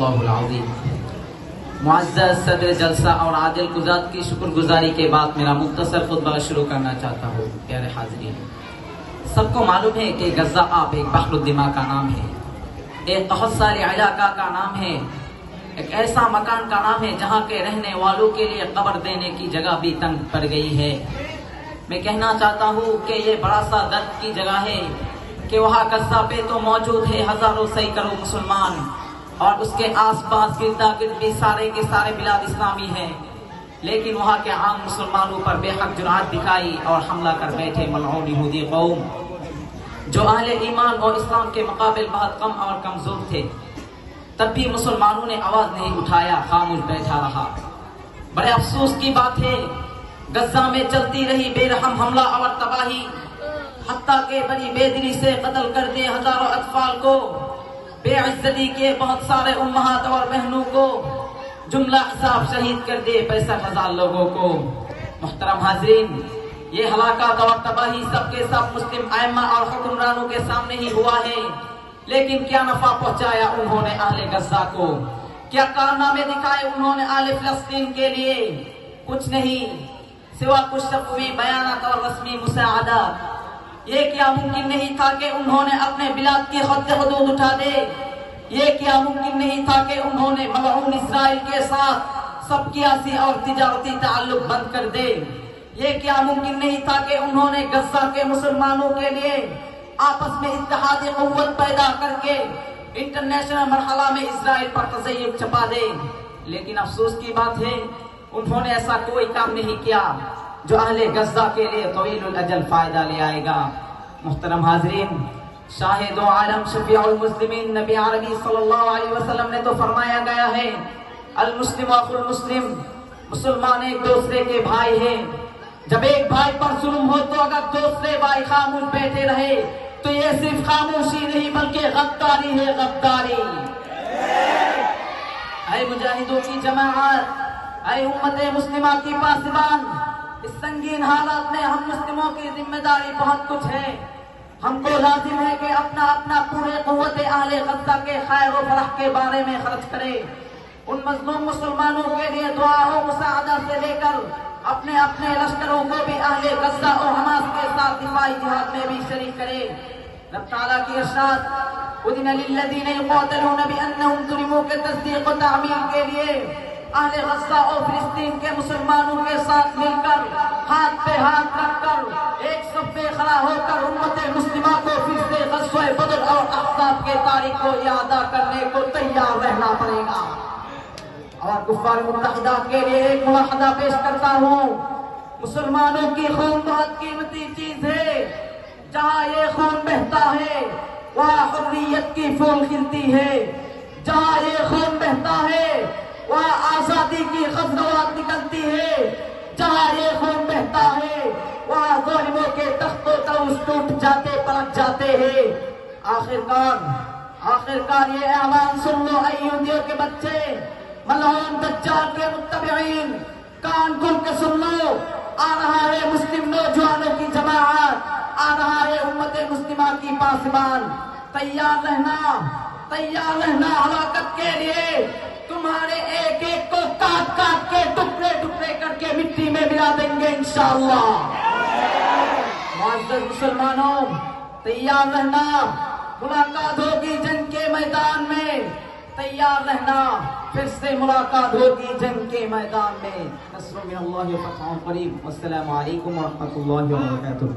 सदक़ल्लाहुल अज़ीम। मुअज़्ज़ज़ सदर जलसा और आदिल कुज़ात की शुक्रगुजारी के बाद मेरा मुख्तसर खुतबा शुरू करना चाहता हूँ। प्यारे हाज़रीन, सबको मालूम है कि गज़ा आप एक बहरुद्दिमा का नाम है, एक बहुत सारे इलाका का नाम है, एक ऐसा मकान का नाम है जहाँ के रहने वालों के लिए कब्र देने की जगह भी तंग पड़ गई है। मैं कहना चाहता हूँ कि ये बड़ा सा दर्द की जगह है कि वहाँ गज़ा पे तो मौजूद है हजारों सैकड़ों मुसलमान और उसके आसपास गिरदा गिर्द भी सारे के सारे बिलाद इस्लामी हैं, लेकिन वहाँ के आम मुसलमानों पर बेहद जुरात दिखाई और हमला कर बैठे मलऊन यहूदी कौम, जो अहले ईमान और इस्लाम के मुकाबिल बहुत कम और कमजोर थे। तब भी मुसलमानों ने आवाज नहीं उठाया, खामोश बैठा रहा। बड़े अफसोस की बात है, गज़ा में चलती रही बेरहम हमला और तबाही, हत्ता के बड़ी बेदिली से कत्ल कर दे हजारों अतफाल को, बेइज्जती के बहुत सारे उम्महात और बहनों को, जुमला हिसाब शहीद कर दे 65,000 लोगों को। मुहतरम हाजरीन, ये हलाकत और तबाही सबके सब मुस्लिम आइम्मा और हुक्मरानों के सामने ही हुआ है, लेकिन क्या नफा पहुंचाया उन्होंने अहले गज़ा को? क्या कारनामे दिखाए उन्होंने अहले फिलिस्तीन के लिए? कुछ नहीं, सिवा कुछ शफ़वी बयानात और रस्मी मुसाअदात। ये क्या मुमकिन नहीं था कि उन्होंने अपने बिलाद की हद-ए-हुदूद उठा दे? ये क्या मुमकिन नहीं था कि उन्होंने मलऊन इस्राइल के साथ सब सियासी और तिजारती ताल्लुक बंद कर दे? ये क्या मुमकिन नहीं था कि उन्होंने गज़ा के मुसलमानों के लिए आपस में इत्तेहादी क़ुव्वत पैदा करके इंटरनेशनल मरहला में इस्राइल पर तज़य्युब छपा दे? लेकिन अफसोस की बात है, उन्होंने ऐसा कोई काम नहीं किया जो अहले गज़ा के लिए तवीलुल अजल फायदा ले आएगा। मुहतरम हाजरीन, शाहिदो आलम शफीउल मुस्लिमीन नबी अरबी सल्लल्लाहु अलैहि वसल्लम ने तो फरमाया गया है, अल मुस्लिम अखुल मुस्लिम, मुसलमान एक दूसरे के भाई हैं। जब एक भाई पर जुल्म हो तो अगर दूसरे भाई खामोश बैठे रहे तो ये सिर्फ खामोशी नहीं बल्कि गद्दारी है, गद्दारी। ऐ मुजाहिदों की जमाअत, ऐ उम्मत मुस्लिमा की पासबान, इस संगीन हालात में हम मुस्लिमों की जिम्मेदारी बहुत कुछ है। हमको लाजिम है कि अपना अपना पूरे कुव्वत अहले गज़ा के खैर और फलाह के बारे में खर्च करें। उन मज़लूम मुसलमानों के लिए दुआ और मुसाअदा से लेकर अपने अपने लश्करों को भी अहले गज़ा और हमास के साथ दिफाई जिहाद में भी शरीक करें। रब ताला की इरशाद, उदिन लिल्लज़ीना युक़ातिलूना बिअन्नहुम ज़ुलिमू के तस्दीक़ व तामील के लिए अहले गज़ा और फिलिस्तीन के मुसलमानों के साथ मिलकर हाथ पे हाथ रखकर एक सफ पे खड़ा होकर उम्मत मुस्लिमा को फिर से ग़ज़वा बदर और अहज़ाब के तारीख को याद करने को तैयार रहना पड़ेगा। और कुफ़ार मुत्तहिदा के लिए एक मुलाहज़ा पेश करता हूँ, मुसलमानों की खून बहुत कीमती चीज है। जहाँ ये खून बहता है वहाँ हुर्रियत की फूल खिलती है। जहाँ ये खून बहता है वहाँ आजादी की ग़ज़वात निकलती है। जहाँ ये खून बहता है वहाँ ज़ालिमों के तख्तो तउस टूट जाते, पलट जाते हैं। आखिरकार ये ऐलान सुन लो ऐ यहूदियों के बच्चे, मलऊन दज्जाल के मुत्तबिईन, कान खोल के सुन लो। आ रहा है मुस्लिम नौजवानों की जमाअत, आ रहा है उम्मत मुस्लिमा की पासबान। तैयार रहना हलाकत के लिए। तुम्हारे एक एक को काट काट के टुकड़े टुकड़े करके मिट्टी में मिला देंगे इंशाअल्लाह। मुअज़्ज़ज़ मुसलमानों, तैयार रहना, मुलाकात होगी जंग के मैदान में। तैयार रहना, फिर से मुलाकात होगी जंग के मैदान में। नस्रुम मिनल्लाहि व फतहुन करीब। अस्सलामु अलैकुम व रहमतुल्लाहि व बरकातुहू।